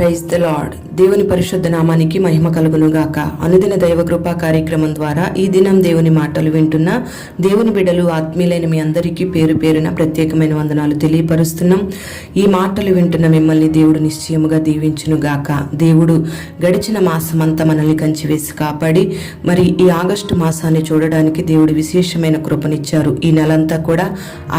Praise the lord. దేవుని పరిశుద్ధ నామానికి మహిమ కలుగును గాక. అనుదిన దైవ కృపా కార్యక్రమం ద్వారా ఈ దినం దేవుని మాటలు వింటున్న దేవుని బిడ్డలు ఆత్మీయులైన మీ అందరికీ పేరు పేరున ప్రత్యేకమైన వందనాలు తెలియపరుస్తున్నాం. ఈ మాటలు వింటున్న మిమ్మల్ని దేవుడు నిశ్చయముగా దీవించును గాక. దేవుడు గడిచిన మాసమంతా మనల్ని కంచివేసి కాపాడి మరి ఈ ఆగస్టు మాసాన్ని చూడడానికి దేవుడు విశేషమైన కృపనిచ్చారు. ఈ నెలంతా కూడా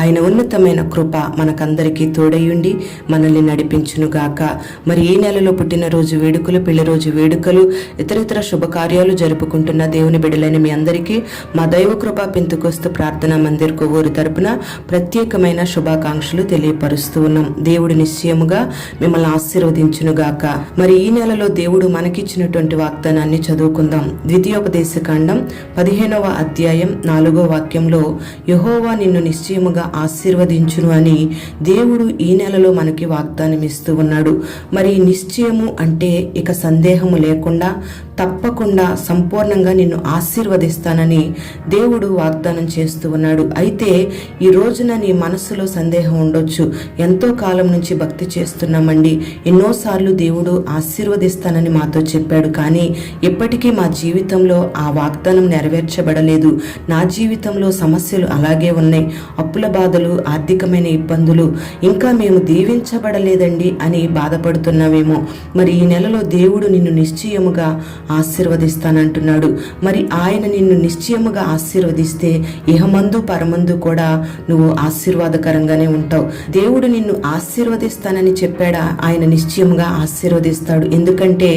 ఆయన ఉన్నతమైన కృప మనకందరికీ తోడయుండి మనల్ని నడిపించును గాక. మరి ఈ నెలలో పుట్టినరోజు వేడుకలు, పెళ్లి రోజు వేడుకలు, ఇతరితర శుభకార్యాలు జరుపుకుంటున్న దేవుని బిడ్డలైన మీ అందరికీ మా దైవ కృపా పెంతుకొస్తు ప్రార్థనా మందిర్ కొవ్వూరు తరపున ప్రత్యేకమైన శుభాకాంక్షలు తెలియపరుస్తూ ఉన్నాం. దేవుడు నిశ్చయముగా మిమ్మల్ని ఆశీర్వదించును గాక. మరి ఈ నెలలో దేవుడు మనకిచ్చినటువంటి వాగ్దానాన్ని చదువుకుందాం. ద్వితీయోపదేశ కాండం 15వ అధ్యాయం 4వ వాక్యంలో యెహోవా నిన్ను నిశ్చయముగా ఆశీర్వదించును అని దేవుడు ఈ నెలలో మనకి వాగ్దానం ఇస్తూ ఉన్నాడు. మరి నిశ్చయము అంటే ఇక సందేహము లేకుండా తప్పకుండా సంపూర్ణంగా నిన్ను ఆశీర్వదిస్తానని దేవుడు వాగ్దానం చేస్తూ ఉన్నాడు. అయితే ఈ రోజున నీ మనసులో సందేహం ఉండొచ్చు. ఎంతో కాలం నుంచి భక్తి చేస్తున్నామండి, ఎన్నోసార్లు దేవుడు ఆశీర్వదిస్తానని మాతో చెప్పాడు, కానీ ఇప్పటికీ మా జీవితంలో ఆ వాగ్దానం నెరవేర్చబడలేదు. నా జీవితంలో సమస్యలు అలాగే ఉన్నాయి, అప్పుల బాధలు, ఆర్థికమైన ఇబ్బందులు, ఇంకా మేము దీవించబడలేదండి అని బాధపడుతున్నావేమో. మరి ఈ నెలలో దేవుడు నిన్ను నిశ్చయముగా ఆశీర్వదిస్తానంటున్నాడు. మరి ఆయన నిన్ను నిశ్చయముగా ఆశీర్వదిస్తే ఇహమందు పరమందు కూడా నువ్వు ఆశీర్వాదకరంగానే ఉంటావు. దేవుడు నిన్ను ఆశీర్వదిస్తానని చెప్పాడా? ఆయన నిశ్చయముగా ఆశీర్వదిస్తాడు. ఎందుకంటే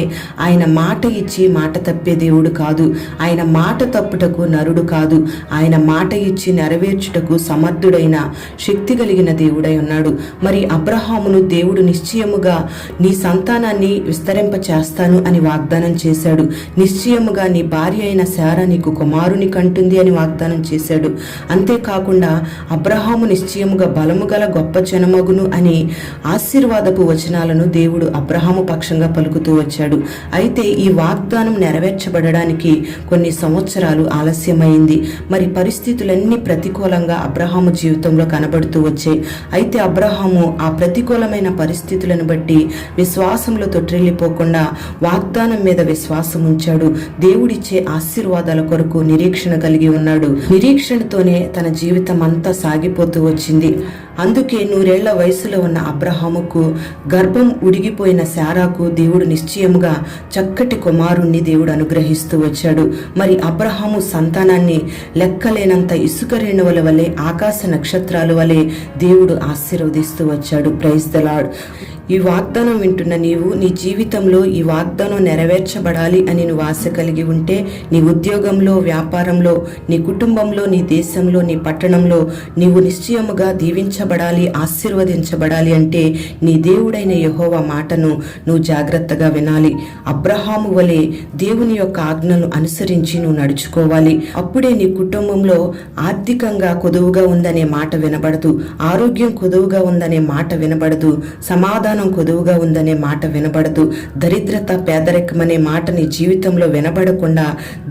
ఆయన మాట ఇచ్చి మాట తప్పే దేవుడు కాదు. ఆయన మాట తప్పుటకు నరుడు కాదు. ఆయన మాట ఇచ్చి నెరవేర్చుటకు సమర్థుడైన శక్తి కలిగిన దేవుడై ఉన్నాడు. మరి అబ్రహామును దేవుడు నిశ్చయముగా నీ సంతానాన్ని విస్తరింప చేస్తాను అని వాగ్దానం చేశాడు. నిశ్చయముగా నీ భార్య అయిన శారా నీకు కుమారుని కంటుంది అని వాగ్దానం చేశాడు. అంతేకాకుండా అబ్రహాము నిశ్చయముగా బలము గల గొప్ప జనమగును అని ఆశీర్వాదపు వచనాలను దేవుడు అబ్రహాము పక్షంగా పలుకుతూ వచ్చాడు. అయితే ఈ వాగ్దానం నెరవేర్చబడడానికి కొన్ని సంవత్సరాలు ఆలస్యమైంది. మరి పరిస్థితులన్నీ ప్రతికూలంగా అబ్రహాము జీవితంలో కనబడుతూ వచ్చాయి. అయితే అబ్రహాము ఆ ప్రతికూలమైన పరిస్థితులను బట్టి విశ్వాసంలో తొట్టిల్లిపోకుండా వాగ్దానం మీద విశ్వాసం ఉంచాడు. దేవుడిచ్చే ఆశీర్వాదాల కొరకు నిరీక్షణ కలిగి ఉన్నాడు. నిరీక్షణతోనే తన జీవితం అంతా సాగిపోతూ వచ్చింది. అందుకే 100 ఏళ్ల వయసులో ఉన్న అబ్రహాముకు గర్భం ఉడిగిపోయిన శారాకు దేవుడు నిశ్చయముగా చక్కటి కుమారుణ్ణి దేవుడు అనుగ్రహిస్తూ వచ్చాడు. మరి అబ్రహాము సంతానాన్ని లెక్కలేనంత ఇసుక రేణువుల వలె, ఆకాశ నక్షత్రాల వలె దేవుడు ఆశీర్వదిస్తూ వచ్చాడు. Praise the Lord. ఈ వాగ్దానం వింటున్న నీవు నీ జీవితంలో ఈ వాగ్దానం నెరవేర్చబడాలి అని నువ్వు ఆశ కలిగి ఉంటే, నీ ఉద్యోగంలో, వ్యాపారంలో, నీ కుటుంబంలో, నీ దేశంలో, నీ పట్టణంలో నీవు నిశ్చయముగా దీవించబడాలి, ఆశీర్వదించబడాలి అంటే నీ దేవుడైన యెహోవా మాటను నువ్వు జాగ్రత్తగా వినాలి. అబ్రహాము వలె దేవుని యొక్క ఆజ్ఞను అనుసరించి నువ్వు నడుచుకోవాలి. అప్పుడే నీ కుటుంబంలో ఆర్థికంగా కొదువుగా ఉందనే మాట వినబడదు, ఆరోగ్యం కొదువుగా ఉందనే మాట వినబడదు, సమాధానం కొదువుగా ఉందనే మాట వినబడదు, దరిద్రత, పేదరికం అనే మాట నీ జీవితంలో వినబడకుండా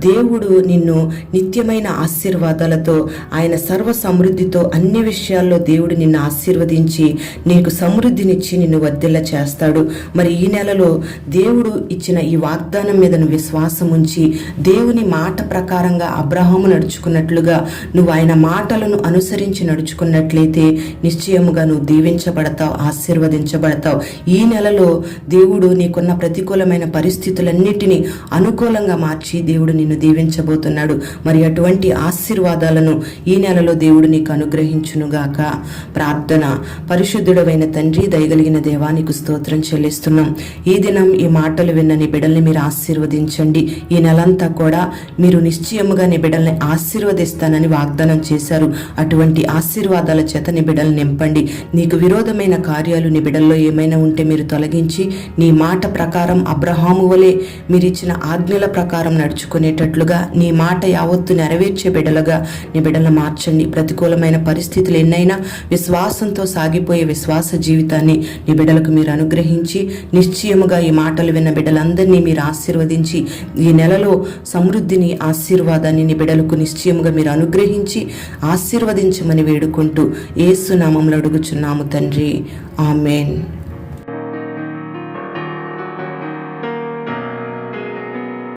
దేవుడు నిన్ను నిత్యమైన ఆశీర్వాదాలతో, ఆయన సర్వ సమృద్ధితో, అన్ని విషయాల్లో దేవుడు నిన్ను ఆశీర్వదించి నీకు సమృద్ధినిచ్చి నిన్ను వర్ధిల్ల చేస్తాడు. మరి ఈ నెలలో దేవుడు ఇచ్చిన ఈ వాగ్దానం మీద నువ్వు విశ్వాసం ఉంచి దేవుని మాట ప్రకారంగా అబ్రహాము నడుచుకున్నట్లుగా నువ్వు ఆయన మాటలను అనుసరించి నడుచుకున్నట్లయితే నిశ్చయముగా నువ్వు దీవించబడతావు, ఆశీర్వదించబడతావు. ఈ నెలలో దేవుడు నీకున్న ప్రతికూలమైన పరిస్థితులన్నిటినీ అనుకూలంగా మార్చి దేవుడు నిన్ను దీవించబోతున్నాడు. మరి అటువంటి ఆశీర్వాదాలను ఈ నెలలో దేవుడు నీకు అనుగ్రహించునుగాక. ప్రార్థన. పరిశుద్ధుడవైన తండ్రి, దయగలిగిన దేవానికి స్తోత్రం చెల్లిస్తున్నాం. ఈ దినం ఈ మాటలు విన్న నీ బిడ్డల్ని మీరు ఆశీర్వదించండి. ఈ నెలంతా కూడా మీరు నిశ్చయముగా నీ బిడ్డల్ని ఆశీర్వదిస్తానని వాగ్దానం చేశారు. అటువంటి ఆశీర్వాదాల చేత నీ బిడ్డల్ని నింపండి. నీకు విరోధమైన కార్యాలు నీ బిడ్డల్లో ఏమైనా ఉంటే మీరు తొలగించి నీ మాట ప్రకారం అబ్రహాము వలె మీరిచ్చిన ఆజ్ఞల ప్రకారం నడుచుకునేటట్లుగా, నీ మాట యావత్తు నెరవేర్చే బిడ్డలుగా నీ బిడ్డలను మార్చండి. ప్రతికూలమైన పరిస్థితులు ఎన్నైనా విశ్వాసంతో సాగిపోయే విశ్వాస జీవితాన్ని నీ బిడ్డలకు మీరు అనుగ్రహించి నిశ్చయముగా ఈ మాటలు విన్న బిడ్డలందరినీ మీరు ఆశీర్వదించి ఈ నెలలో సమృద్ధిని, ఆశీర్వాదాన్ని నీ బిడ్డలకు నిశ్చయముగా మీరు అనుగ్రహించి ఆశీర్వదించమని వేడుకుంటూ యేసు నామములో అడుగుచున్నాము తండ్రి. ఆమేన్.